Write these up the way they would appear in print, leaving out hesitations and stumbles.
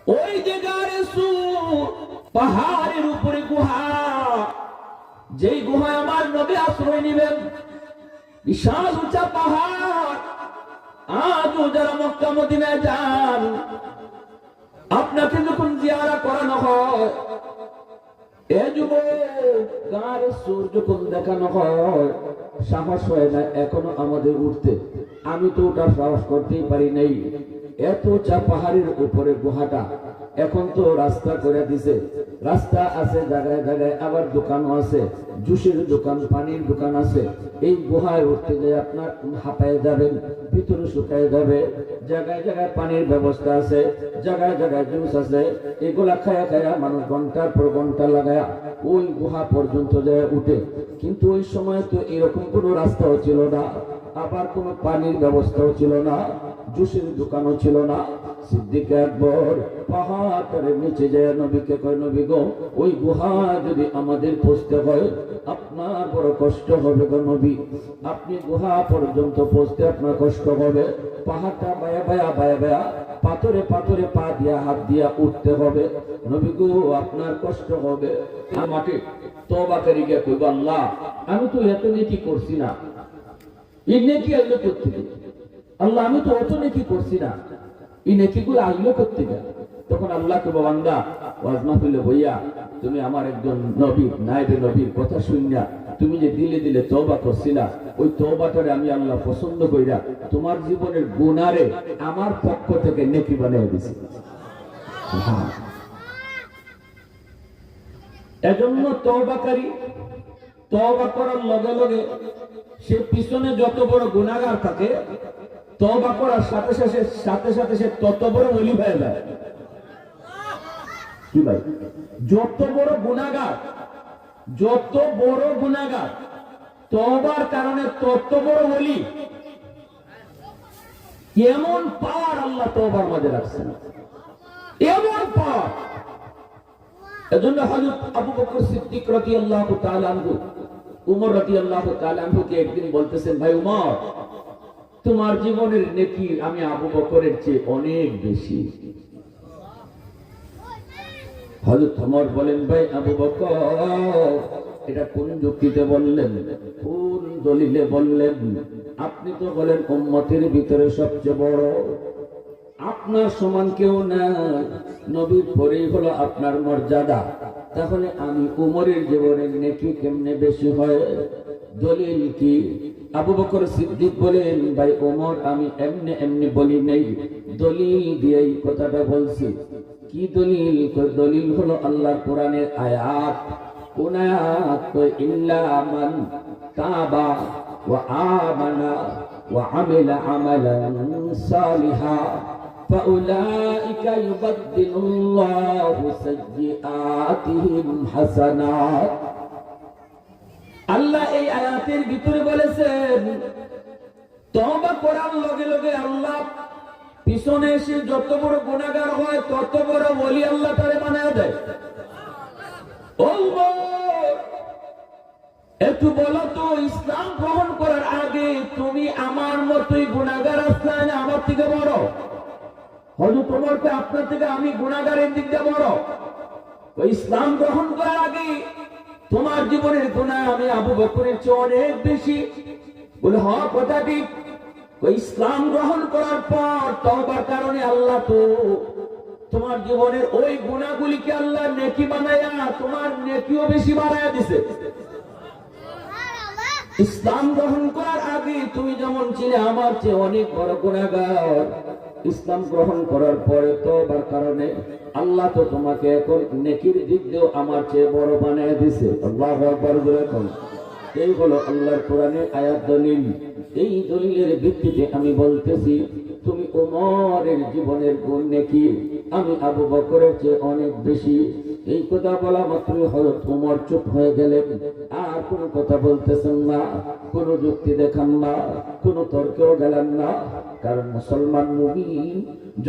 ওই যে গারে সুর, পাহাড়ের উপরে গুহা, যেই গুহায় আমার নবী আশ্রয় নিবেন। বিশাল উঁচা পাহাড়। আজও যারা মক্কা মদিনায় যান, আপনাকে যখন জিয়ারা করানো হয়, এ যুবক গারে সুর যখন দেখানো হয়, সাহস হয় না এখনো আমাদের উঠতে। আমি তো ওটা সাহস করতেই পারি নাই। এত উঁচা পাহাড়ের উপরে গুহাটা। এখন তো রাস্তা করে দিছে, রাস্তা আছে জায়গায় জায়গায়, আবার দোকানও আছে, জুসের দোকান, পানির দোকান আছে। এই গুহায় উঠতে যায় আপনার হাঁপায় যাবেন, ভিতরে শুকায় যাবে। জায়গায় জায়গায় পানির ব্যবস্থা আছে, জায়গায় জায়গায় জুস আছে। এগুলা খায়া খায়া মানুষ ঘন্টার পর ঘন্টা লাগায়া ওই গুহা পর্যন্ত যায় উঠে। কিন্তু ওই সময় তো এরকম কোনো রাস্তাও ছিল না, আবার কোনো পানির ব্যবস্থাও ছিল না, জুসের দোকানও ছিল না। সিদ্দিক আকবর পাহাড়ের নিচে যায় নবীকে কয়, নবী গো, ওই গুহা যদি আমাদের পৌঁছতে হয় আপনার বড় কষ্ট হবে গো নবী। আপনি গুহা পর্যন্ত পৌঁছতে আপনার কষ্ট হবে। পাহাড়টা বায়া বায়া বায়া বায়া, পাথরে পাথরে পা দিয়া হাত দিয়া উঠতে হবে। নবী গো, আপনার কষ্ট হবে। আমাকে তওবাকারী গিয়ে কইব, আল্লাহ আমি তো এত নেকি করছি না, এই নেকি আইলো কোত্থেকে? আল্লাহ আমি তো অত নেকি করছি না, এই নেকিগুলো আইলো কোত্থেকে? তখন আল্লাহ কইব, বান্দা ওয়াজ মাহফিলে বইয়া তুমি আমার একজন নবী, নায়েবে নবীর কথা শুনিয়া তুমি যে দিলে দিলে তওবা করছিলা, ওই তওবাটারে আমি আল্লাহ পছন্দ কইরা তোমার জীবনের গুনারে আমার পক্ষ থেকে নেকি বানিয়ে দিছি। এজন্য তওবাকারী তওবা করার লগে লগে সে পিছনে যত বড় গুনাহগার থাকে, তওবা করার সাথে সাথে সে তত বড় ওলি হয়ে যায়। কি ভাই, যত বড় গুনাহগার তওবার কারণে তত বড় ওলি। এমন পাওয়ার আল্লাহ তওবার মাঝে রাখছেন, এমন পাওয়ার। এজন্য হযরত আবু বকর সিদ্দিক রাদিয়াল্লাহু তাআলা আনহু, উমর রাদিয়াল্লাহু তাআলা আনহুকে একদিন বলতেছেন, ভাই উমর, তোমার জীবনের নেকি আমি আবু বকরের চেয়ে অনেক বেশি। হযরত ওমর বলেন, ভাই আবু বকর, এটা কোন যুক্তিতে বললেন, কোন দলিলে বললেন? আপনি তো বলেন উম্মতের ভিতরে সবচেয়ে বড়, আপনার সমান কেউ না, নবীর পরেই হলো আপনার মর্যাদা। তাহলে আমি উমরের জীবনের নেকি কেমনে বেশি হয়? দলিল কি? আবু বকর সিদ্দিক বলেন, ভাই ওমর, আমি এমনি এমনি বলি নাই, দলিল দিয়েই কথাটা বলছি। কি দলিল? দলিল হলো আল্লাহর কোরআনের আয়াত। কোন আয়াত? ইল্লা মান তাবা ওয়া আমানা ওয়া আমিলা আমালান সালিহা ফাউলাইকা ইউবাদদিলুল্লাহু সাইয়্যাতিহিম হাসানাত। আল্লাহ এই আয়াতের ভিতরে বলেছেন, তওবা করার লগে লগে আল্লাহ পিছনে এসে যত বড় গুনাহগার হয় তত বড় ওলি আল্লাহ তারে বানায় দেয়। একটু বলো তো, ইসলাম গ্রহণ করার আগে তুমি আমার মতোই গুনাহগার আসলে না আমার থেকে বড়? হযরত ওমর কে আপনার থেকে আমি গুনাহগারের দিক দিয়ে বড়? ওই ইসলাম গ্রহণ করার আগে তোমার জীবনের গুনাহ আমি আবু বকরের চেয়ে অনেক বেশি। বলে হ্যাঁ, কথা ঠিক। ওই ইসলাম গ্রহণ করার পর তওবার কারণে আল্লাহ তো তোমার জীবনের ওই গুনাহগুলিকে আল্লাহ নেকি বানায়া তোমার নেকিও বেশি বাড়ায়া দিছে। ইসলাম গ্রহণ করার আগে তুমি যেমন ছিলে আমার চেয়ে অনেক বড় গুনাহগার, ইসলাম গ্রহণ করার পরে তওবার কারণে আল্লাহ তো তোমাকে এখন নেকির দিক দিয়েও আমার চেয়ে বড় বানিয়ে দিছে। আল্লাহু আকবার বলে কোন। এই হলো আল্লাহর কোরআনের আয়াত, দলিল। এই দলিলের ভিত্তিতে আমি বলতেছি, তুমি ওমরের জীবনের গুণ নেকি আমি আবু বকরের চেয়ে অনেক বেশি। এই কথা বলা মাত্রই হযরত ওমর চুপ হয়ে গেলেন, আর কোনো কথা বলতেছেন না, কোনো যুক্তি দেখান না, কোনো তর্কেও গেলেন না। কারণ মুসলমান মুমিন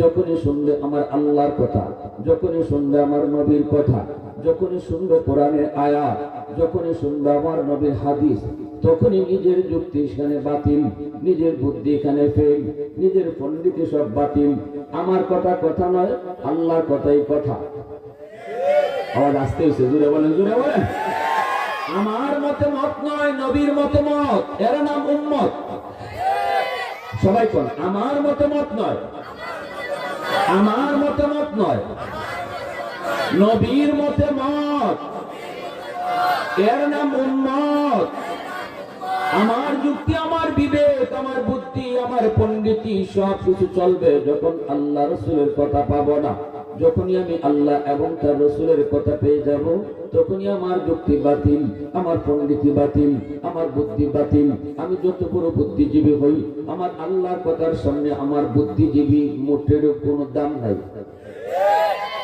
যখনই শুনবে আমার আল্লাহর কথা, যখনই শুনবে আমার নবীর কথা, যখনই শুনবে কোরআনের আয়াত, যখনই শুনবে আমার নবীর হাদিস, তখনই নিজের যুক্তি এখানে বাতিল, নিজের বুদ্ধি এখানে ফেল, নিজের পণ্ডিতি সব বাতিল। আমার কথা কথা নয়, আল্লাহর কথাই কথা। আওয়াজ আসতে হয়েছে, জুড়ে বলেন, জুড়ে বলেন। আমার মতে মত নয়, নবীর মতে মত, এর নাম উম্মত। সবাই কোন আমার মতে মত নয়, আমার মতে মত নয়, নবীর মতে মত, এর নাম উম্মত। আমার যুক্তি, আমার বিবেক, আমার বুদ্ধি, আমার পণ্ডিতি সব কিছু চলবে যখন আল্লাহ রসুলের কথা পাবো না। যখনই আমি আল্লাহ এবং তার রসুলের কথা পেয়ে যাব, তখনই আমার যুক্তি বাতিল, আমার পণ্ডিতি বাতিল, আমার বুদ্ধি বাতিল। আমি যত বড় বুদ্ধিজীবী হই, আমার আল্লাহর কথার সামনে আমার বুদ্ধিজীবী মোটের কোনো দাম নাই,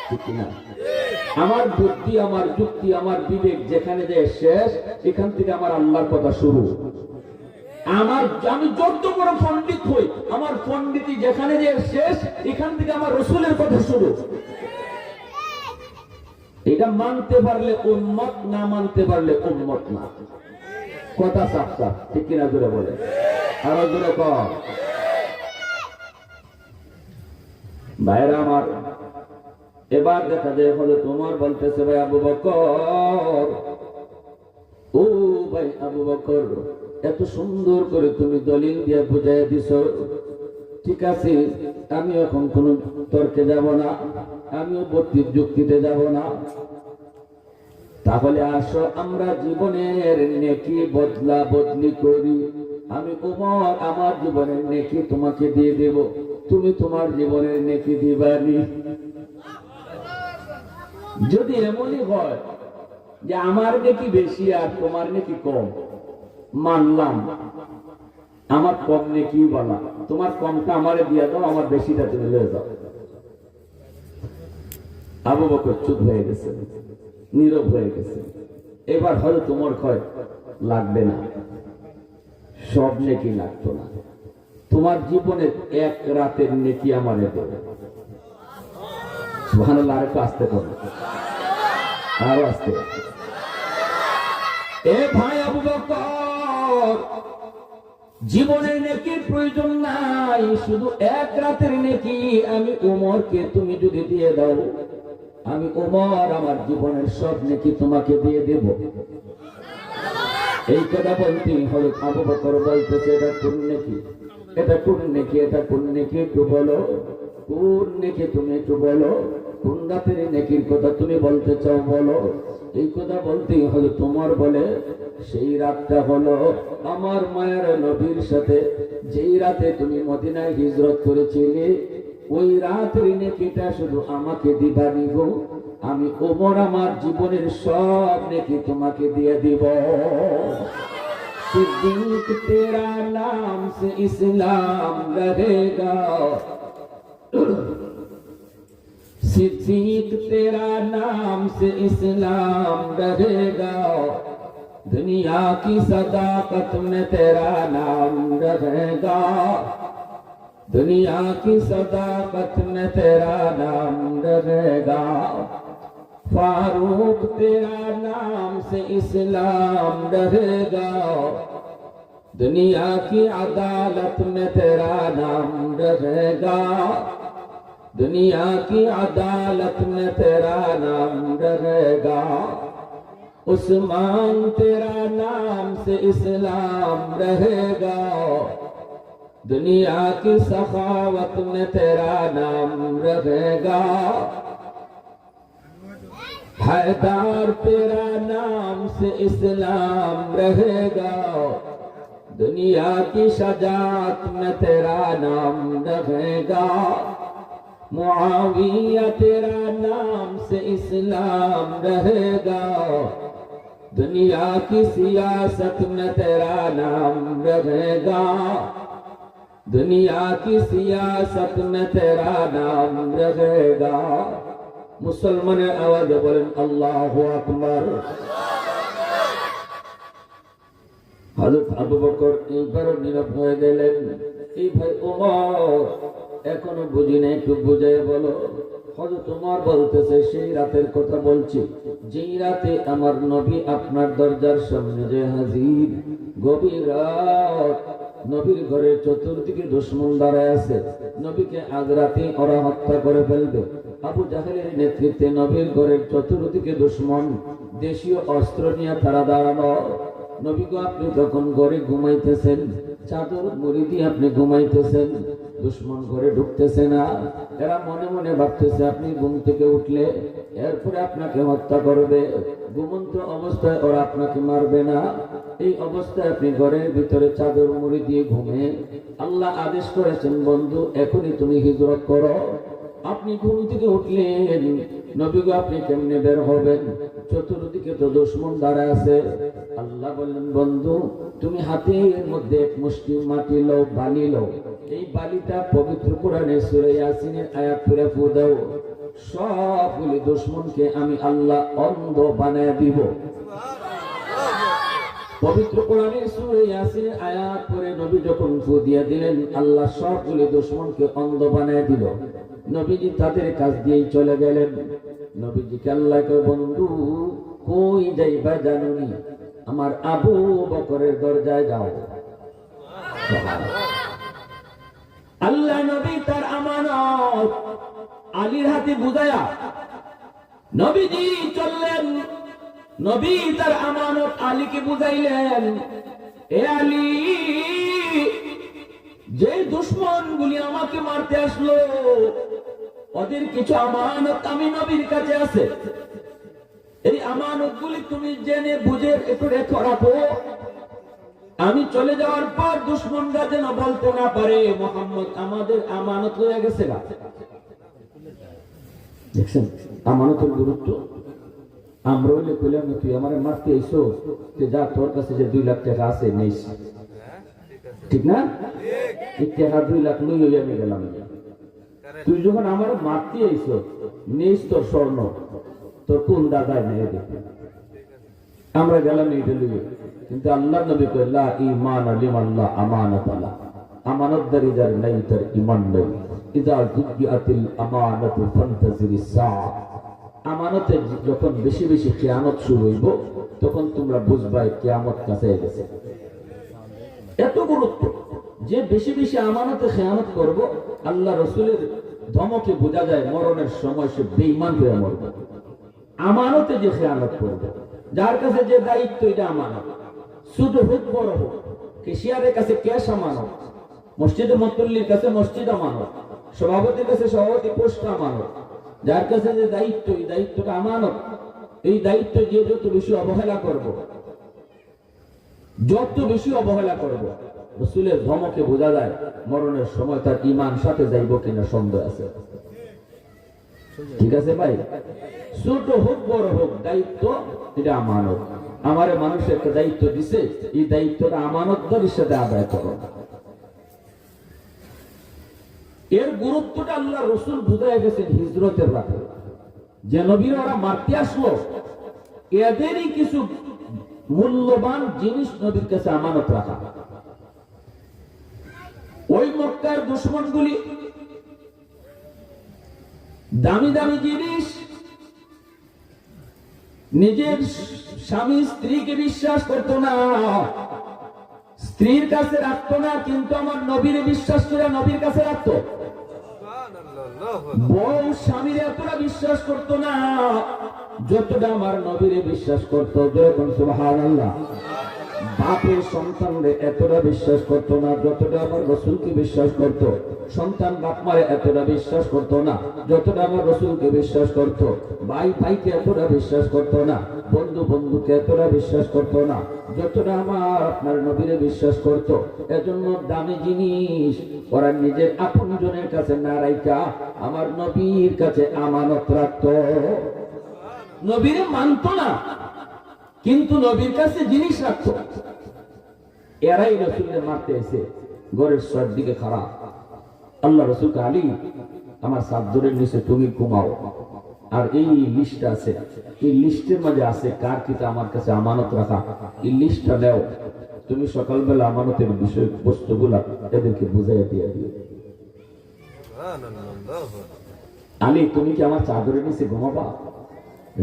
ঠিক না? আমার বুদ্ধি, আমার যুক্তি, আমার বিবেক যেখানে যে শেষ, এখান থেকে আমার আল্লাহর কথা শুরু। আমি যত বড় পণ্ডিত হই, আমার পণ্ডিতি যেখানে যে শেষ, এখান থেকে আমার রসুলের কথা শুরু। এটা মানতে পারলে উম্মত, না মানতে পারলে উম্মত না। কথা সাফ সাফ, ঠিক কিনা জোরে বলে, আরো জোরে কর। ভাইরা আমার, এবার দেখা যায় হলে তোমার বলতেছে, ভাই আবু বকর, ও ভাই আবু বকর, এত সুন্দর করে তুমি দলিল দিয়ে বুঝাই দিছ, ঠিক আছে, আমি এখন কোন তর্কে যাব না, আমিও বত্রিশ যুক্তিতে যাব না। তাহলে আসো আমরা জীবনের নেকি বদলা বদলি করি। আমি ওমর আমার জীবনের নেকি তোমাকে দিয়ে দেব, তুমি তোমার জীবনের নেকি দিবানি। যদি এমনই হয় যে আমার নেকি বেশি আর তোমার নেকি কম, মানলাম, আমার কম নেকি বলা, তোমার কমটা আমারে দিয়ে দাও, আমার বেশিটা তুমি লয়ে যাও। আবু বকর চুপ হয়ে গেছে, নীরব হয়ে গেছে। এবার হয়তো তোমার ক্ষয় লাগবে না, সব নেকি লাগতো না, তোমার জীবনের এক রাতের নেকি আমারে দেবে। সুবহানাল্লাহ, আরেকটু আস্তে করো, আরো আস্তে। এ ভাই আবু বকর, জীবনের নেকির প্রয়োজন নাই, শুধু এক রাতের নেকি আমি ওমরকে তুমি যদি দিয়ে দাও, আমি ওমর আমার জীবনের সব নেকি তোমাকে দিয়ে দেব। এই কথা বলতে হলো আবু বকর বলতেছে, এটা কোন নেকি, এটা কোন নেকি, এটা কোন নেকি, একটু বলো, কোন নেকি তুমি একটু বলো, কোন রাতের নেকির কথা তুমি বলতে চাও বলো। এই কথা বলতেই হলো তোমার বলে, সেই রাতটা হলো আমার মায়ের নবীর সাথে যেই রাতে তুমি মদিনায় হিজরত করেছিলে, ওই রাতের নেকিটা শুধু আমাকে দিবানি গো, আমি ওমর আমার জীবনের সব নেকি তোমাকে দিয়ে দিব। सिद्दीक तेरा नाम से इस्लाम रहेगा, सिद्दीक तेरा नाम से इस्लाम रहेगा, दुनिया की सदाकत में तेरा नाम रहेगा, दुनिया की सदाकत में तेरा नाम रहेगा, फारूक तेरा नाम से इस्लाम रहेगा, दुनिया की अदालत में तेरा नाम रहेगा, दुनिया की अदालत में तेरा नाम रहेगा, उस्मान तेरा नाम से इस्लाम रहेगा, दुनिया की सखावत में तेरा नाम रहेगा, हैदर तेरा नाम से इस्लाम रहेगा, दुनिया की शजात में तेरा नाम रहेगा, मुआविया तेरा नाम से इस्लाम रहेगा, दुनिया की सियासत में तेरा नाम रहेगा, दुनिया की सियासत में तेरा नाम रहेगा। मुसलमाনের আওয়াজে বলেন আল্লাহু আকবার। হযরত আবু বকর এইবার নীরব হয়ে গেলেন। এই ভাই ওমর, এখনো বুঝি না, একটু বুঝাই বলো। হযরত ওমর বলতেছে, সেই রাতের কথা বলছি যেই রাতে আমার নবী আপনার দরজার সামনে যে হাজির, গভীর রাত, নবীর ঘরের চতুর্দিকে দুশমন দাঁড়ায় আছে, নবীকে আজ রাতে ওরা হত্যা করে ফেলবে। আবু জাহেলের নেতৃত্বে নবীর ঘরের চতুর্দিকে দুশমন, দেশীয় অস্ত্র নিয়ে তারা দাঁড়ানো। নবীকে আপনি তখন ঘরে ঘুমাইতেছেন, চাদর মুড়ি দিয়ে আপনি ঘুমাইতেছেন, দুশমন ঘরে ঢুকতেছে না। এরা মনে মনে ভাবতেছে আপনি ঘুম থেকে উঠলে এরপরে আপনাকে হত্যা করবে, ঘুমন্ত অবস্থায় ওরা আপনাকে মারবে না। এই অবস্থায় আপনি ঘরের ভিতরে চাদর মুড়ি দিয়ে ঘুমে, আল্লাহ আদেশ করেছেন বন্ধু এখনই তুমি হিজরত করো। আপনি ঘুম থেকে উঠলেন, নবীগো আপনি কেমনে বের হবেন? চতুর্দিকে তো দুশমন দাঁড়ায় আছে। আল্লাহ বললেন বন্ধু তুমি হাতের মধ্যে এক মুষ্টি মাটি লও, বালি লও, এই বালিটা পবিত্র কোরআনে সূরা ইয়াসিনের আয়াত পড়ে ফু দাও, সবগুলি দুশমনকে আমি আল্লাহ অন্ধ বানায় দিব। পবিত্র কোরআনে সূরা ইয়াসিনের আয়াত পড়ে নবী যখন ফু দিয়ে দিলেন, আল্লাহ সবগুলি দুশমনকে অন্ধ বানায় দিল। নবীজি তাদের কাছ দিয়েই চলে গেলেন। নবীজিকে আল্লাহ কয় বন্ধু কই যাইবা জানুনি, আমার আবু বকরের দরজায় যাও। আল্লাহ নবী তার আমানত আলীর হাতে বুঝায়া নবীজি চললেন। নবী তার আমানত আলীকে বুঝাইলেন, এ আলী যে দুশমন গুলি আমাকে মারতে আসলো ওদের কিছু আমানত আমি নবীর কাছে আছে, এই আমানত গুলি তুমি জেনে বুঝে একটু রেখে রাখো। আমি চলে যাওয়ার পর দুশমনরা যেন বলতে না পারে মুহাম্মদ আমাদের আমানত লয়ে গেছে। দেখছেন আমানতের গুরুত্ব। আমরা হইলে কইলাম তুই আমার মারতে এসো, যা তোর কাছে যে 2 লাখ টাকা আছে নিস, ঠিক না? এই টাকা 2 লাখ লই আমি গেলাম। তুই যখন আমার মারতে এসো নিস তোর স্বর্ণ, তোর কোন দাদাই নেই দেখে আমরা গেলাম এইটা লিখে। কিন্তু আল্লাহ নবী কয় লা ঈমান লিমাল্লাহ আমানাত আলা, আমানতদারি যার নাই তার ঈমান নেই। ইযা যুবিআতিল আমানাতু ফান্তাজিরিস সাআ, আমানতে যখন বেশি বেশি কিয়ামত শুরু হইব তখন তোমরা বুঝবা কিয়ামত কাছে গেছে। এত গুরুত্ব যে বেশি বেশি আমানতে খেয়ানত করব, আল্লাহ রাসূলের ধমকে বোঝা যায় মরণের সময় সে বেঈমান হয়ে মরবে। আমানতে যে খেয়ানত করবে, যার কাছে যে দায়িত্ব এটা আমানত, ছোট হোক বড় হোক, কেশিয়ারের কাছে ক্যাশ আমানত, মসজিদে মুসল্লির কাছে মসজিদ আমানত, সভাপতির কাছে সভাপতি পোস্ট আমানত, যার কাছে যে দায়িত্ব এই দায়িত্বটা আমানত। এই দায়িত্ব যে যত বেশি অবহেলা করব, যত বেশি অবহেলা করব, রাসূলের ধমকে বোঝা যায় মরণের সময় তার ঈমান সাথে যাইব কিনা সন্দেহ আছে। ঠিক আছে ভাই, ছোট হোক বড় হোক দায়িত্ব এটা আমানত। আমারে মানুষ একটা দায়িত্ব দিছে, এই দায়িত্বটা আমানতদারির সাথে আদায় করো। এর গুরুত্বটা আল্লাহ রাসূল বুঝায় গেছেন হিজরতের রাতে। যে নবীরা ওরা মারতে আসলো এদেরই কিছু মূল্যবান জিনিস নবীর কাছে আমানত রাখা। ওই মক্কার দুশমনগুলি দামি দামি জিনিস নিজের স্বামী স্ত্রীকে বিশ্বাস করত না, স্ত্রীর কাছে রাখতো না, কিন্তু আমার নবীর বিশ্বাস করে নবীর কাছে রাখতো। বউ স্বামীর এতটা বিশ্বাস করত না যতটা আমার নবীর বিশ্বাস করতো। সুবহানাল্লাহ। বাপের সন্তানরে এতটা বিশ্বাস করত না যতটা আমার রাসূলকে বিশ্বাস করত। সন্তান বাপ মারে এতটা বিশ্বাস করত না যতটা আমার রাসূলকে বিশ্বাস করত। ভাই ভাইকে এতটা বিশ্বাস করত না, বন্ধু বন্ধুকে এতটা বিশ্বাস করত না যতটা আমার আপনার নবীরে বিশ্বাস করত। এজন্য দামি জিনিস ওরা নিজের আপনজনের কাছে না রাইখা আমার নবীর কাছে আমানত রাখত। নবীরে মানত না কিন্তু নবীর কাছে জিনিস রাখতো। এরাই রাসূলকে মারতে এসে ঘরের সব দিকে খারাপ। আল্লাহ রাসূলকে আলী আমার চাদরের নিচে তুমি ঘুমাও। আর এই লিস্ট আছে, এই লিস্টের মাঝে আছে কার কিটা আমার কাছে আমানত রাখা। এই লিস্টটা দাও, তুমি সকালবেলা আমানতের বিষয় বস্তুগুলা এদেরকে বুঝাইয়া দিয়ে দিও। আলী তুমি কি আমার চাদরের নিচে ঘুমাবা?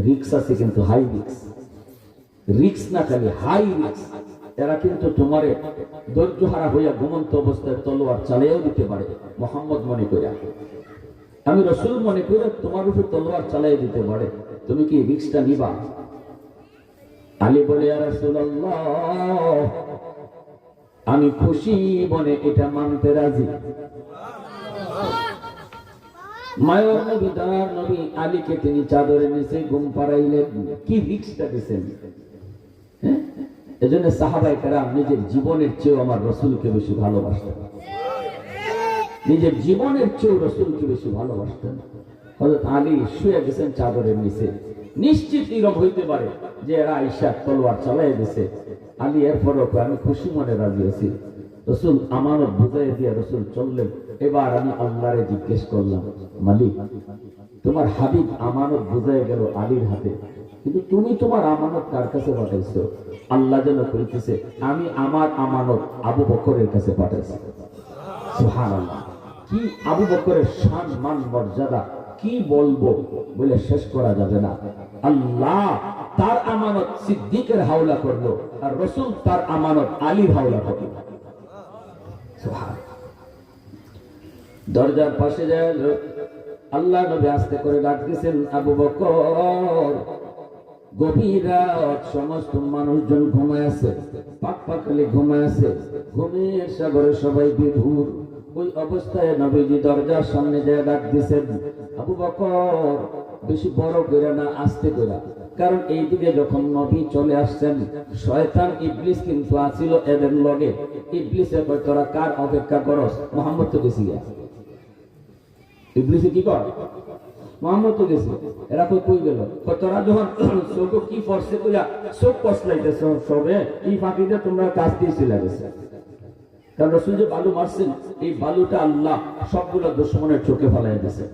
রিক্স আছে কিন্তু হাই রিক্স। রিক্স না খালি হাই রিক্স। এরা কিন্তু তোমারে ধৈর্যহারা হইয়া ঘুমন্ত অবস্থায় তলোয়ার চালিয়েও দিতে পারে, মোহাম্মদ মনে করে, আমি রসুল মনে করে তোমার উপর তলোয়ার চালিয়ে দিতে পারে, তুমি কি রিস্কটা নিবা? আলী বলে, ইয়া রাসূলুল্লাহ, আমি খুশি মনে এটা মানতে রাজি। মায়ের নবী দয়ার নবী আলীকে তিনি চাদরে নিচে ঘুম পাড়াইলেন। কি রিস্কটা দিয়েছেন! এজন্য সাহাবায়ে কেরাম নিজের জীবনের চেয়েও আমার রসুলকে বেশি ভালোবাসতেন, নিজের জীবনের চেয়েও রসুলকে বেশি ভালোবাসতেন। হযরত আলী শুয়ে গেছেন চাদরের নিচে, নিশ্চিত এরকম হইতে পারে যে এরা আয়েশা তলোয়ার চালাইয়া দিছে। আলী এরপরও আমি খুশি মনে রাজি আছি। রসুল আমানত বুঝাই দিয়ে রসুল চললেন। এবার আমি আল্লাহরে জিজ্ঞেস করলাম, মালিক, তোমার হাবিব আমানত বুঝাই গেল আলীর হাতে, কিন্তু তুমি তোমার আমানত কার কাছে পাঠাইছো? আল্লাহ যেন কইতেছে, আমি আমার আমানত আবু বকরের কাছে পাঠাইছি। সুবহানাল্লাহ! কি আবু বকরের শান মান মর্যাদা, কি বলবো বলে শেষ করা যাবে না। আল্লাহ তার আমানত সিদ্দিকের হাওলা করলো, আর রসুল তার আমানত আলীর হাওলা করলো। সুবহানাল্লাহ! দরজার পাশে যায় আল্লাহ নবী আস্তে করে ডাক দিয়েছেন, আবু বকর। গভীর রাত, সমস্ত মানুষজন ঘুমায় আছে, পাক পাখালি ঘুমায় আছে, ঘুমের সাগরে সবাই বিভোর। ওই অবস্থায় নবীজি দরজার সামনে যায় ডাক দিয়েছেন, আবু বকর। বেশি বড় করে না, আস্তে করে, কারণ এই দিকে যখন নবী চলে আসছেন, শয়তান ইবলিস কিন্তু আছিল এদের লগে। ইবলিসে কয়, তোরা কার অপেক্ষা করস? মুহাম্মদ তো গেছি। ইবলিসে কি কর? মুহাম্মদ তো গেছে। এরা কই গেল? তোরা যখন চোখ কি ফরসে কইয়া চোখ কসলাইতেছ, সবে এই ফাঁকিতে তোমরা কাজ দিয়ে চলে গেছে। কারণ রাসূল যে বালু মারছেন, এই বালুটা আল্লাহ সবগুলো দুশমনের চোখে ফেলাই দিয়েছে।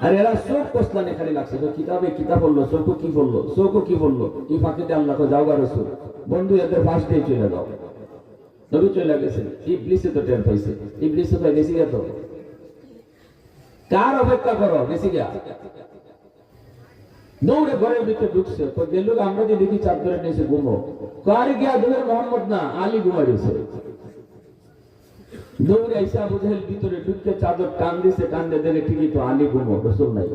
আর এরা চোখ কসলানে খালি লাগছে, কিতাবে কিতাব বললো, চোখ কি বললো, চোখ কি বললো, এই ফাঁকিতে আল্লাহ যাও গা রাসূল, বন্ধু এদের পাশ দিয়ে চলে যাও। নবী চলে গেছেন, ইবলিসে তো টের পাইছে, ইবলিসে তো গেছি গা। তো কার অপেক্ষা করো? গেছি গা। দৌড়ে ঘরের ভিতরে ঢুকছে, গেল আমরা যে দেখি চাদরে নিয়েছে ঘুমো, কার গিয়া ধরে মোহাম্মদ না আলী ঘুমাই দিয়েছে। দৌড়ে আইসা আবু জাহেল ভিতরে ঢুকে চাদর টান দিছে, টান দিয়ে দেখে ঠিকই তো আলী ঘুমো, রাসূল নাই।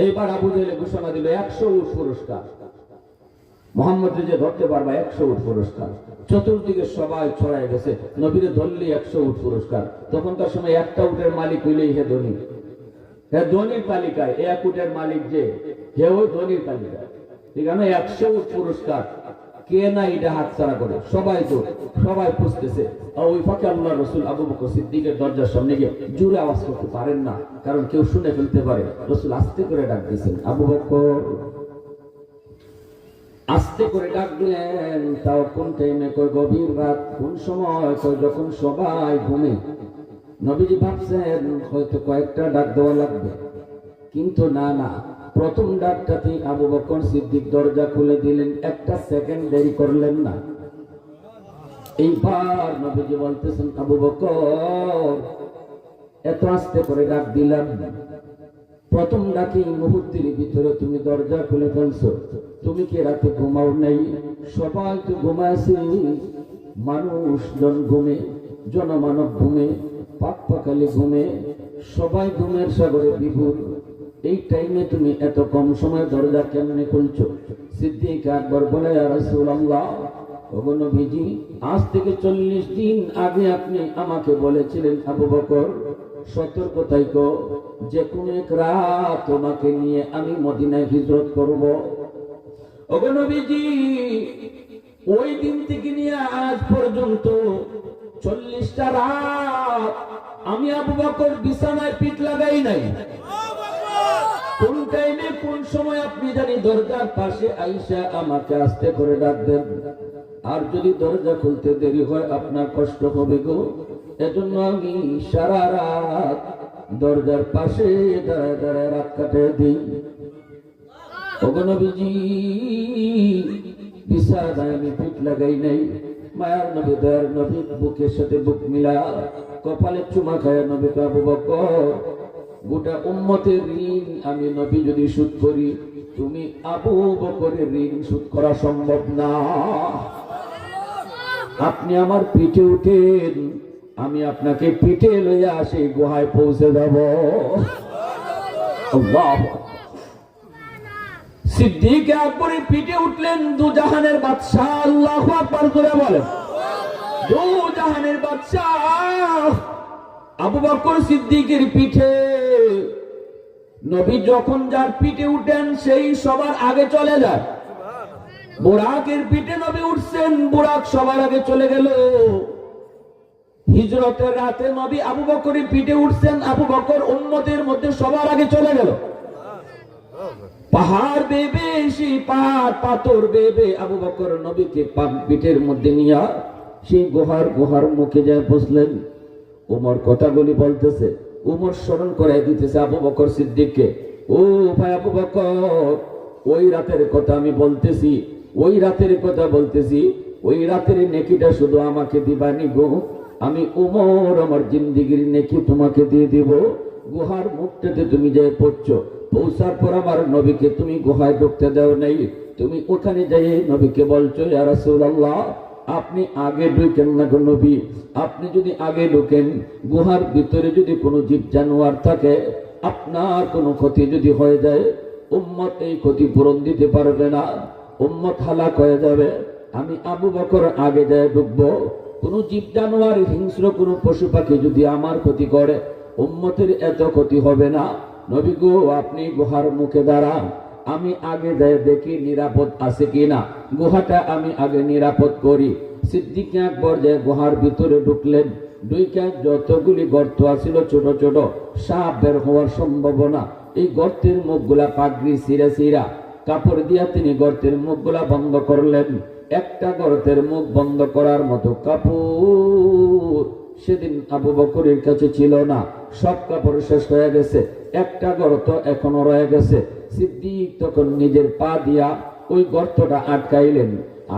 এইবার আবু জাহেল ঘোষণা দিল 100 উট পুরস্কার, মোহাম্মদ যে ধরতে পারবা 100 উট পুরস্কার। চতুর্দিকে সবাই ছড়াই গেছে, নবীরে ধরলে 100 উট পুরস্কার। তখনকার সময় একটা উটের মালিক হইলেই হে ধনী, হে ধনীর তালিকায় 1 উটের মালিক যে, হে ওই ধনীর তালিকায়। ঠিক আছে, 100 উট পুরস্কার। কে না এটা হাতছাড়া করে? সবাই তো, সবাই পুষতেছে। ওই ফাঁকে আল্লাহ রসুল আবু বকর সিদ্দিকের দরজার সামনে গিয়ে জোরে আওয়াজ করতে পারেন না, কারণ কেউ শুনে ফেলতে পারে। রসুল আস্তে করে ডাক দিয়েছেন, আবু বকর। আস্তে করে ডাক দিলেন, তাও কোন টাইমে? কই গভীর রাত। কোন সময়? কই যখন সবাই ঘুমে। নবীজি ভাবছেন হয়তো কয়েকটা ডাক দেওয়া লাগবে, কিন্তু না না, প্রথম ডাকটাতেই আবু বকর সিদ্দিক দরজা খুলে দিলেন, একটা সেকেন্ড দেরি করলেন না। এইবার নবীজি বলতেছেন, আবু বকর, এত আস্তে করে ডাক দিলাম, প্রথম ডাকি মুহূর্তের ভিতরে তুমি দরজা খুলে ফেলছো। তুমি কি রাতে ঘুমাও নাই? সবাই তো ঘুমাইছে, মানুষজন ঘুমে, জনমানব ঘুমে, পাক পাখালি ঘুমে, সবাই ঘুমের সাগরে বিভোর। এই টাইমে তুমি এত কম সময় দরজা কেমনে খুলছো? সিদ্দিক আকবর বলে, ইয়া রাসূলুল্লাহ, ওগো নবীজি, আজ থেকে 40 দিন আগে আপনি আমাকে বলেছিলেন, আবু বকর সতর্ক থাইকো, যে কোনো এক রাত তোমাকে নিয়ে আমি মদিনায় হিজরত করব। ওগো নবীজি, ওই দিন থেকে নিয়ে আজ পর্যন্ত 40টা রাত আমি আবু বকর বিছানায় পিঠ লাগাই নাই। কোন টাইমে কোন সময় আপনি জানি দরজার পাশে আইসা আমাকে আস্তে করে ডাক দেন, আর যদি দরজা খুলতে দেরি হয় আপনার কষ্ট হবে গো। এজন্য আমি সারা রাত দরজার পাশে দাঁড়ায় দাঁড়ায় রাত কাটিয়ে দিই। ওগো নবীজি, বিছানায় আমি পিঠ লাগাই নাই। মায়ার নবী, দয়ার নবী বুকের সাথে বুক মিলা কপালে চুমা খায় নবী, আবু বকর, গোটা উম্মতের ঋণ আমি নবী যদি শোধ করি, তুমি আবু বকরের ঋণ শোধ করা সম্ভব না। আপনি আমার পিঠে উঠেন, আমি আপনাকে পিঠে লইয়া সেই গুহায় পৌঁছে যাব। আল্লাহু আকবার। সিদ্দিক আকবর পিঠে উঠলেন, দু জাহানের বাদশাহ। আল্লাহু আকবার জোরে বলেন। দু জাহানের বাদশাহ আবু বকর সিদ্দিকের পিঠে। নবী যখন যার পিঠে উঠেন সেই সবার আগে চলে যায়। বুরাকের পিঠে নবী উঠছেন, বুরাক সবার আগে চলে গেল। হিজরতের রাতে নবী আবু বকরের পিঠে উঠছেন, আবু বকর উম্মতের মধ্যে সবার আগে চলে গেল। পাহাড় বেবে, সেই পাহাড় পাথর বেবে আবু বকর নবীকে পিঠের মধ্যে নিয়ে সেই গুহার মুখে যায় বসলেন। উমর কথাগুলি বলতেছে, উমর স্মরণ করে দিতেছে আবু বকর সিদ্দিককে। ও ভাই আবু বকর, ওই রাতের কথা আমি বলতেছি, ওই রাতের কথা বলতেছি। ওই রাতের নেকিটা শুধু আমাকে দিবানি গো, আমি উমর আমার জিন্দিগির নেকি তোমাকে দিয়ে দিব। গুহার মুখটাতে তুমি যাই পড়ছো, পৌঁছার পর আমার নবীকে তুমি গুহায় ঢুকতে দাও নাই। তুমি ওখানে যাই নবীকে বলছো, ইয়া রাসূলুল্লাহ আপনি আগে ঢুকেন না গো নবী, আপনি যদি আগে ঢুকেন, গুহার ভিতরে যদি কোনো জীব জানোয়ার থাকে, আপনার কোনো ক্ষতি যদি হয়ে যায়, উম্মত এই ক্ষতি পূরণ দিতে পারবে না, উম্মত হালাক হয়ে যাবে। আমি আবু বকর আগে যায় ঢুকবো। কোন জীব জানোয়ার, হিংস্র কোনো পশু পাখি যদি আমার ক্ষতি করে, উম্মতের এত ক্ষতি হবে না। নবী গো আপনি গুহার মুখে দাঁড়ান, আমি আগে যায় দেখি নিরাপদ আছে কিনা, গুহাটা আমি আগে নিরাপদ করি। সিদ্দিক আকবর যে গুহার ভিতরে ঢুকলেন, দুইটা যতগুলি গর্ত আছিল ছোট ছোট, সাপ বের হওয়ার সম্ভাবনা। এই গর্তের মুখগুলা পাগড়ি সিরা কাপড় দিয়া তিনি গর্তের মুখগুলা বন্ধ করলেন। একটা গর্তের মুখ বন্ধ করার মতো কাপড় সেদিন আবু বকরের কাছে ছিল না, সব কাপড় শেষ হয়ে গেছে, একটা গর্ত এখনো রয়ে গেছে। সিদ্দিক তখন নিজের পা দিয়া ওই গর্তটা আটকাইলেন,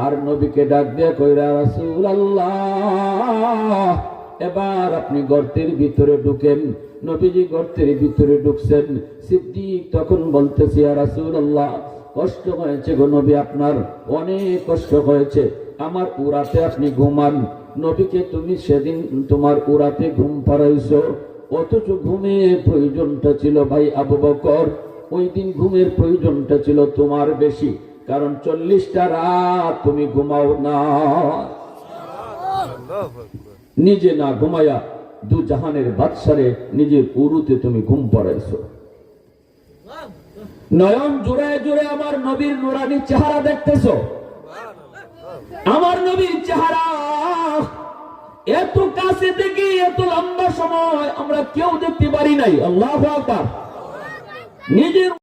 আর নবীকে ডাক দিয়া কইরা, রাসূলুল্লাহ এবার আপনি গর্তের ভিতরে ঢুকেন। নবীজি গর্তের ভিতরে ঢুকছেন। সিদ্দিক তখন বলতেছে, ইয়া রাসূলুল্লাহ কষ্ট হয়েছে গো নবী, আপনার অনেক কষ্ট হয়েছে, আমার উরাতে আপনি ঘুমান। নবীকে তুমি সেদিন তোমার উরাতে ঘুম পাড়াইছো, অথচ ঘুমের প্রয়োজনটা ছিল ভাই আবু বকর, ওই দিন ঘুমের প্রয়োজনটা ছিল তোমার বেশি, কারণ 40টা রাত তুমি ঘুমাও না। নিজে না ঘুমায়া দু জাহানের বাদশারে নিজের উরুতে তুমি ঘুম পড়াইছো। নয়ন জুড়ে জুড়ে আমার নবীর নুরানি চেহারা দেখতেছো। আমার নবীর চেহারা এত কাছে থেকে এত লম্বা সময় আমরা কেউ দেখতে পারি নাই। আল্লাহু আকবার। নিজের